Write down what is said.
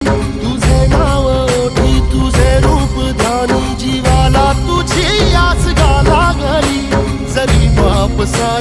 तुझे नाव ओठी तुझे रूप ध्यानी जीवाला तुझी आस गा लागली जरी बाप सा